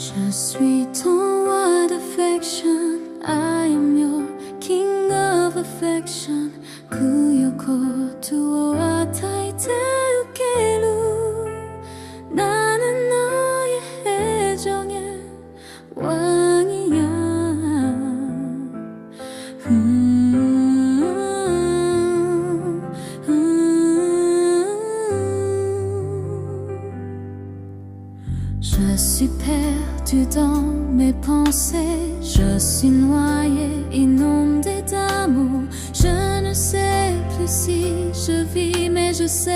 Je suis ton roi d'affection, I am your king of affection. 그여고 두어 타이테우케루 나는 너의 애정의 왕이야. Je suis perdu dans mes pensées, je suis noyé, inondé d'amour. Je ne sais plus si je vis, mais je sais